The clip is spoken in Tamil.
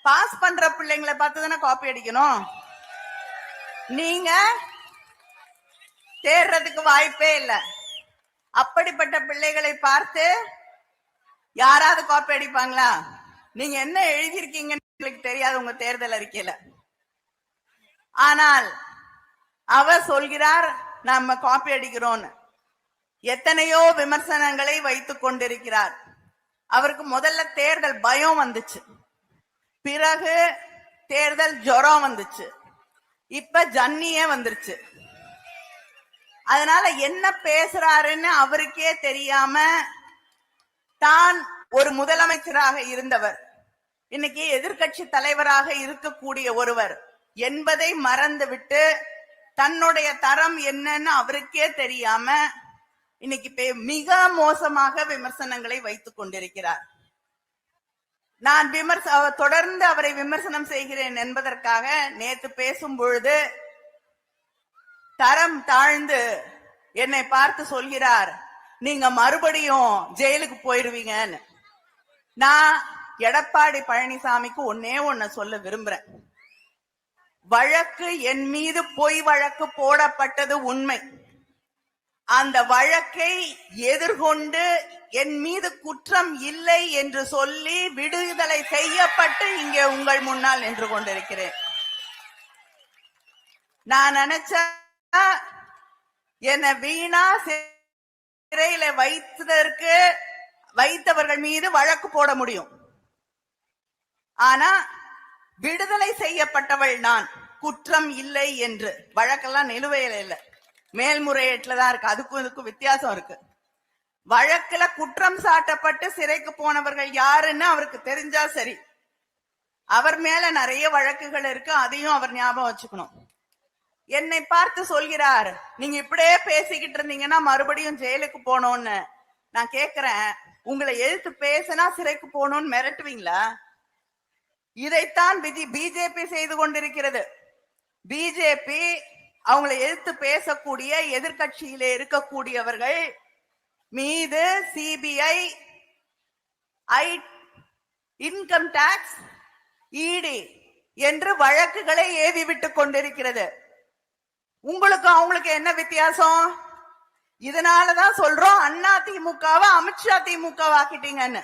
பாஸ் பண்ற பிள்ளைங்களை பார்த்து தானே காப்பி அடிக்கணும். நீங்க தேர்றதுக்கு வாய்ப்பே இல்லை. அப்படிப்பட்ட பிள்ளைகளை பார்த்து யாராவது காப்பி அடிப்பாங்களா? நீங்க என்ன எழுதியிருக்கீங்கன்னு உங்களுக்கு தெரியாது உங்க தேர்தல் அறிக்கையில. ஆனால் அவர் சொல்கிறார் நம்ம காப்பி அடிக்கிறோம்னு. எத்தனையோ விமர்சனங்களை வைத்துக் கொண்டிருக்கிறார். அவருக்கு முதல்ல தேர்தல் பயம் வந்துச்சு, பிறகு தேர்தல் ஜுரம் வந்துச்சு, இப்ப ஜன்னியே வந்துருச்சு. அதனால என்ன பேசுறாருன்னு அவருக்கே தெரியாம தான் ஒரு முதலமைச்சராக இருந்தவர் இன்னைக்கு எதிர்கட்சி தலைவராக இருக்கக்கூடிய ஒருவர் என்பதை மறந்துவிட்டு தன்னுடைய தரம் என்னன்னு அவருக்கே தெரியாம இன்னைக்கு மிக மோசமாக விமர்சனங்களை வைத்துக் கொண்டிருக்கிறார். நான் தொடர்ந்து அவரை விமர்சனம் செய்கிறேன் என்பதற்காக நேற்று பேசும் பொழுது தரம் தாழ்ந்து என்னை பார்த்து சொல்கிறார், நீங்க மறுபடியும் ஜெயிலுக்கு போயிருவீங்கன்னு. நான் எடப்பாடி பழனிசாமிக்கு ஒண்ணு சொல்ல விரும்புறேன். வழக்கு என் மீது பொய் வழக்கு போடப்பட்டது உண்மை. அந்த வழக்கை எதிர்கொண்டு என் மீது குற்றம் இல்லை என்று சொல்லி விடுதலை செய்யப்பட்டு இங்கே உங்கள் முன்னால் நின்று கொண்டிருக்கிறேன். நான் நினைச்சா என்ன வீணா சிறையில வைத்தவர்கள் மீது வழக்கு போட முடியும். ஆனா விடுதலை செய்யப்பட்டவள் நான், குற்றம் இல்லை என்று. வழக்கெல்லாம் நிலுவையில இல்லை, மேல்முறையீட்டுல தான் இருக்கு. அதுக்கும் இதுக்கும் வித்தியாசம் இருக்கு. வழக்குல குற்றம் சாட்டப்பட்டு சிறைக்கு போனவர்கள் யாருன்னு அவருக்கு தெரிஞ்சா சரி. அவர் மேல நிறைய வழக்குகள் இருக்கு, அதையும் அவர் ஞாபகம் வச்சுக்கணும். என்னை பார்த்து சொல்கிறார், நீங்க இப்படியே பேசிக்கிட்டு இருந்தீங்கன்னா மறுபடியும் ஜெயிலுக்கு போனோம்னு. நான் கேக்குறேன், உங்களை எதிர்த்து பேசினா சிறைக்கு போகணும்னு மிரட்டுவீங்களா? இதைத்தான் பிஜேபி செய்து கொண்டிருக்கிறது. பிஜேபி அவங்களை எதிர்த்து பேசக்கூடிய எதிர்கட்சியில இருக்கக்கூடியவர்கள் மீது சிபிஐ, இன்கம் டாக்ஸ், இடி என்று வழக்குகளை ஏவி விட்டுக் கொண்டிருக்கிறது. உங்களுக்கு அவங்களுக்கு என்ன வித்தியாசம்? இதனாலதான் சொல்றோம் அண்ணா திமுகவை அமித்ஷா திமுக ஆக்கிட்டீங்கன்னு.